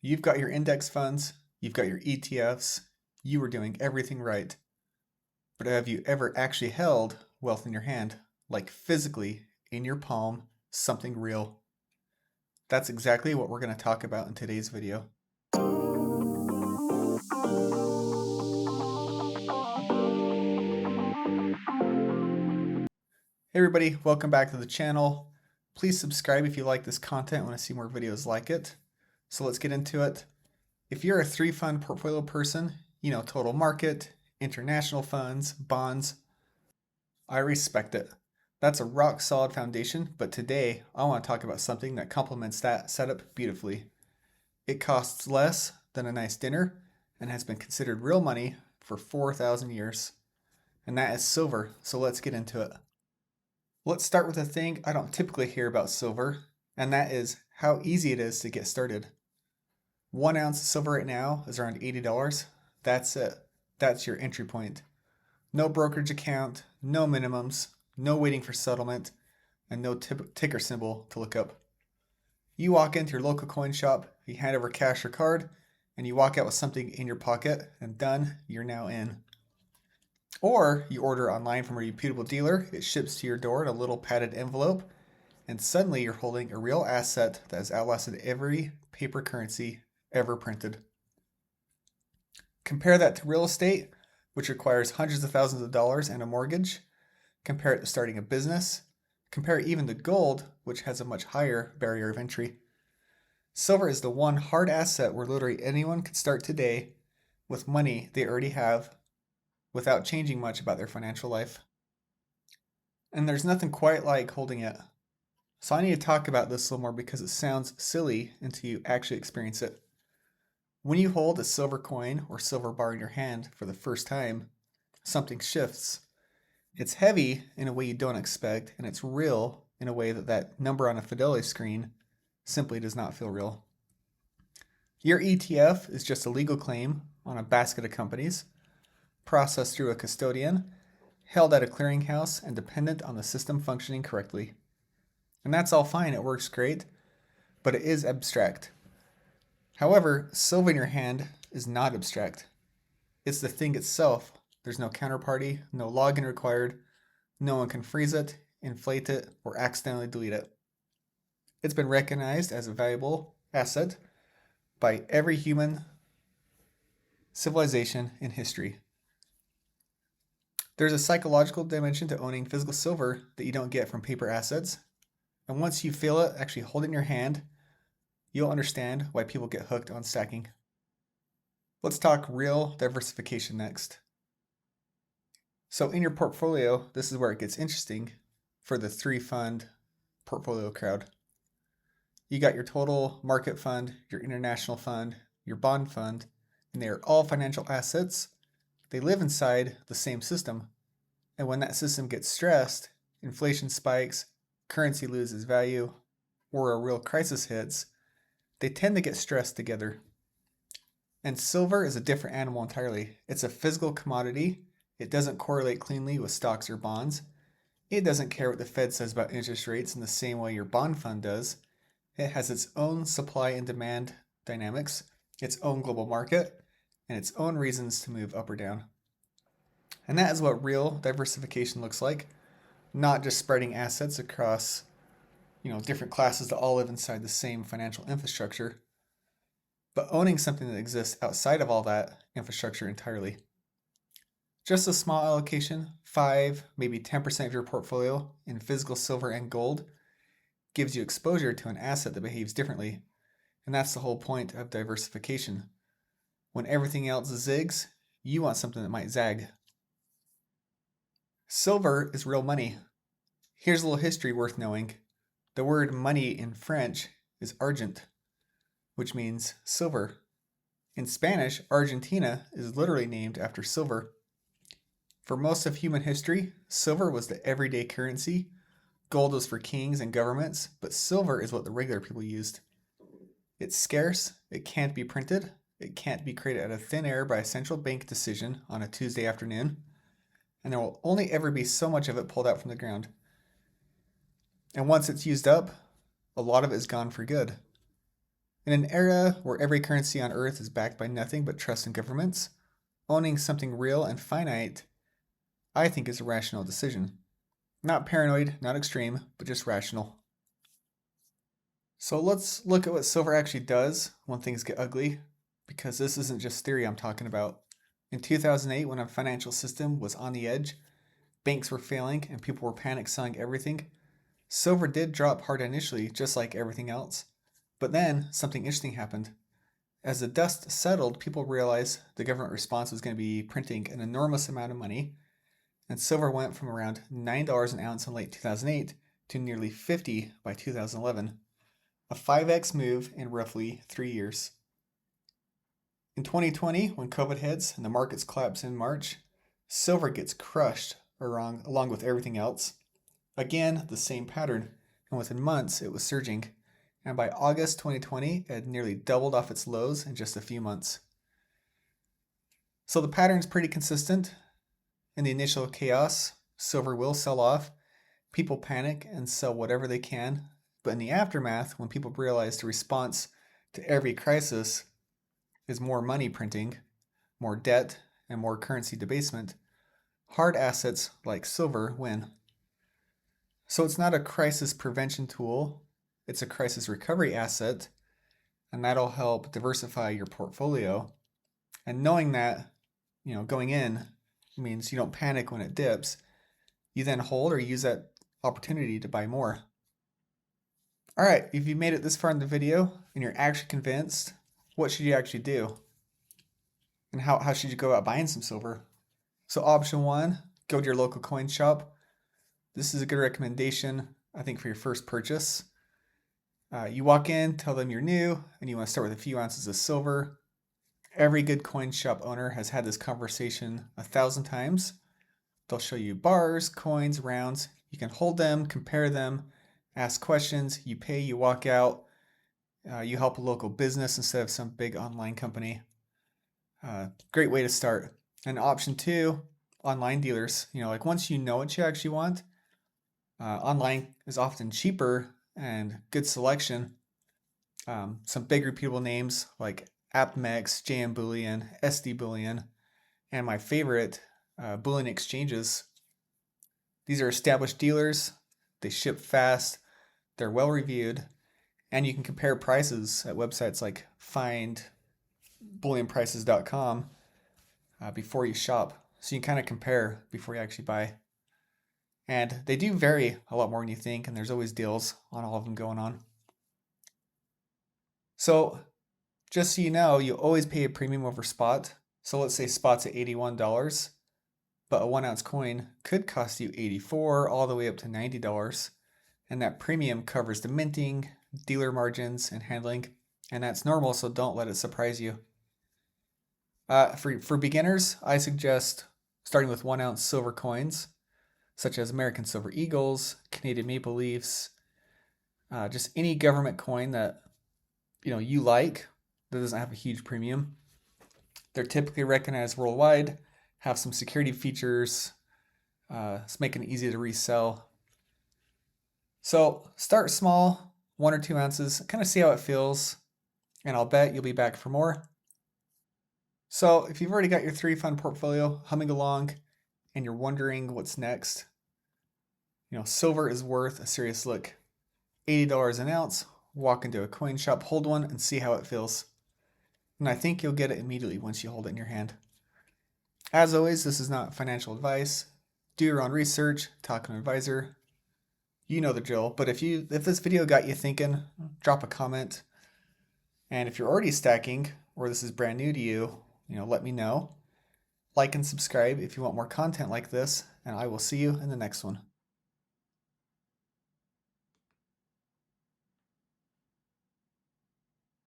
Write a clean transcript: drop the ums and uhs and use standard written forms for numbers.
You've got your index funds, you've got your ETFs, you were doing everything right. But have you ever actually held wealth in your hand, like physically in your palm, something real? That's exactly what we're going to talk about in today's video. Hey everybody, welcome back to the channel. Please subscribe if you like this content and want to see more videos like it. So let's get into it. If you're a 3-fund portfolio person, you know total market, international funds, bonds, I respect it. That's a rock solid foundation, but today I want to talk about something that complements that setup beautifully. It costs less than a nice dinner and has been considered real money for 4,000 years. And that is silver, so let's get into it. Let's start with a thing I don't typically hear about silver, and that is how easy it is to get started. 1 ounce of silver right now is around $80. That's it. That's your entry point. No brokerage account, no minimums, no waiting for settlement, and no ticker symbol to look up. You walk into your local coin shop, you hand over cash or card, and you walk out with something in your pocket, and done, you're now in. Or you order online from a reputable dealer, it ships to your door in a little padded envelope, and suddenly you're holding a real asset that has outlasted every paper currency ever printed. Compare that to real estate, which requires hundreds of thousands of dollars and a mortgage. Compare it to starting a business. Compare it even to gold, which has a much higher barrier of entry. Silver is the one hard asset where literally anyone could start today with money they already have without changing much about their financial life. And there's nothing quite like holding it. So I need to talk about this a little more because it sounds silly until you actually experience it. When you hold a silver coin or silver bar in your hand for the first time, something shifts. It's heavy in a way you don't expect, and it's real in a way that number on a fidelity screen simply does not feel real. Your ETF is just a legal claim on a basket of companies, processed through a custodian, held at a clearinghouse, and dependent on the system functioning correctly. And that's all fine, it works great, but it is abstract. However, silver in your hand is not abstract. It's the thing itself. There's no counterparty, no login required, no one can freeze it, inflate it, or accidentally delete it. It's been recognized as a valuable asset by every human civilization in history. There's a psychological dimension to owning physical silver that you don't get from paper assets. And once you feel it actually hold in your hand, you'll understand why people get hooked on stacking. Let's talk real diversification next. So in your portfolio, this is where it gets interesting for the 3-fund portfolio crowd. You got your total market fund, your international fund, your bond fund, and they are all financial assets. They live inside the same system. And when that system gets stressed, inflation spikes, currency loses value, or a real crisis hits, they tend to get stressed together. And silver is a different animal entirely. It's a physical commodity. It doesn't correlate cleanly with stocks or bonds. It doesn't care what the Fed says about interest rates in the same way your bond fund does. It has its own supply and demand dynamics, its own global market, and its own reasons to move up or down. And that is what real diversification looks like, not just spreading assets across, different classes that all live inside the same financial infrastructure, but owning something that exists outside of all that infrastructure entirely. Just a small allocation, 5, maybe 10% of your portfolio in physical silver and gold, gives you exposure to an asset that behaves differently. And that's the whole point of diversification. When everything else zigs, you want something that might zag. Silver is real money. Here's a little history worth knowing. The word money in French is argent, which means silver. In Spanish, Argentina is literally named after silver. For most of human history, silver was the everyday currency. Gold was for kings and governments, but silver is what the regular people used. It's scarce, it can't be printed, it can't be created out of thin air by a central bank decision on a Tuesday afternoon, and there will only ever be so much of it pulled out from the ground. And once it's used up, a lot of it is gone for good. In an era where every currency on earth is backed by nothing but trust in governments, owning something real and finite, I think, is a rational decision. Not paranoid, not extreme, but just rational. So let's look at what silver actually does when things get ugly, because this isn't just theory I'm talking about. In 2008, when our financial system was on the edge, banks were failing, and people were panic selling everything, silver did drop hard initially, just like everything else. But then something interesting happened. As the dust settled, people realized the government response was going to be printing an enormous amount of money, and silver went from around $9 an ounce in late 2008 to nearly 50 by 2011, a 5x move in roughly 3 years. In 2020, when COVID hits and the markets collapse in March, silver gets crushed along with everything else. Again, the same pattern, and within months it was surging, and by August 2020 it had nearly doubled off its lows in just a few months. So the pattern's pretty consistent. In the initial chaos, silver will sell off, people panic and sell whatever they can, but in the aftermath, when people realize the response to every crisis is more money printing, more debt, and more currency debasement, hard assets like silver win. So it's not a crisis prevention tool, it's a crisis recovery asset, and that'll help diversify your portfolio. And knowing that, going in means you don't panic when it dips. You then hold or use that opportunity to buy more. All right, if you made it this far in the video and you're actually convinced, what should you actually do? And how should you go about buying some silver? So option 1, go to your local coin shop. This is a good recommendation, I think, for your first purchase. You walk in, tell them you're new, and you want to start with a few ounces of silver. Every good coin shop owner has had this conversation 1,000 times. They'll show you bars, coins, rounds. You can hold them, compare them, ask questions. You pay, you walk out. You help a local business instead of some big online company. Great way to start. And option 2, online dealers. Like once you know what you actually want, online is often cheaper and good selection. Some big repeatable names like AppMex, JM Bullion, SD Bullion, and my favorite, Bullion Exchanges. These are established dealers. They ship fast. They're well reviewed, and you can compare prices at websites like findbullionprices.com before you shop. So you can kind of compare before you actually buy. And they do vary a lot more than you think, and there's always deals on all of them going on. So just so you know, you always pay a premium over spot. So let's say spot's at $81, but a 1 ounce coin could cost you $84 all the way up to $90. And that premium covers the minting, dealer margins, and handling. And that's normal, so don't let it surprise you. For beginners, I suggest starting with 1 ounce silver coins, such as American Silver Eagles, Canadian Maple Leafs, just any government coin that you like that doesn't have a huge premium. They're typically recognized worldwide, have some security features, it's making it easy to resell. So start small, 1 or 2 ounces, kind of see how it feels, and I'll bet you'll be back for more. So if you've already got your 3-fund portfolio humming along and you're wondering what's next, silver is worth a serious look. $80 an ounce, walk into a coin shop, hold one, and see how it feels. And I think you'll get it immediately once you hold it in your hand. As always, this is not financial advice. Do your own research, talk to an advisor. You know the drill, but if this video got you thinking, drop a comment. And if you're already stacking, or this is brand new to you, let me know. Like and subscribe if you want more content like this, and I will see you in the next one.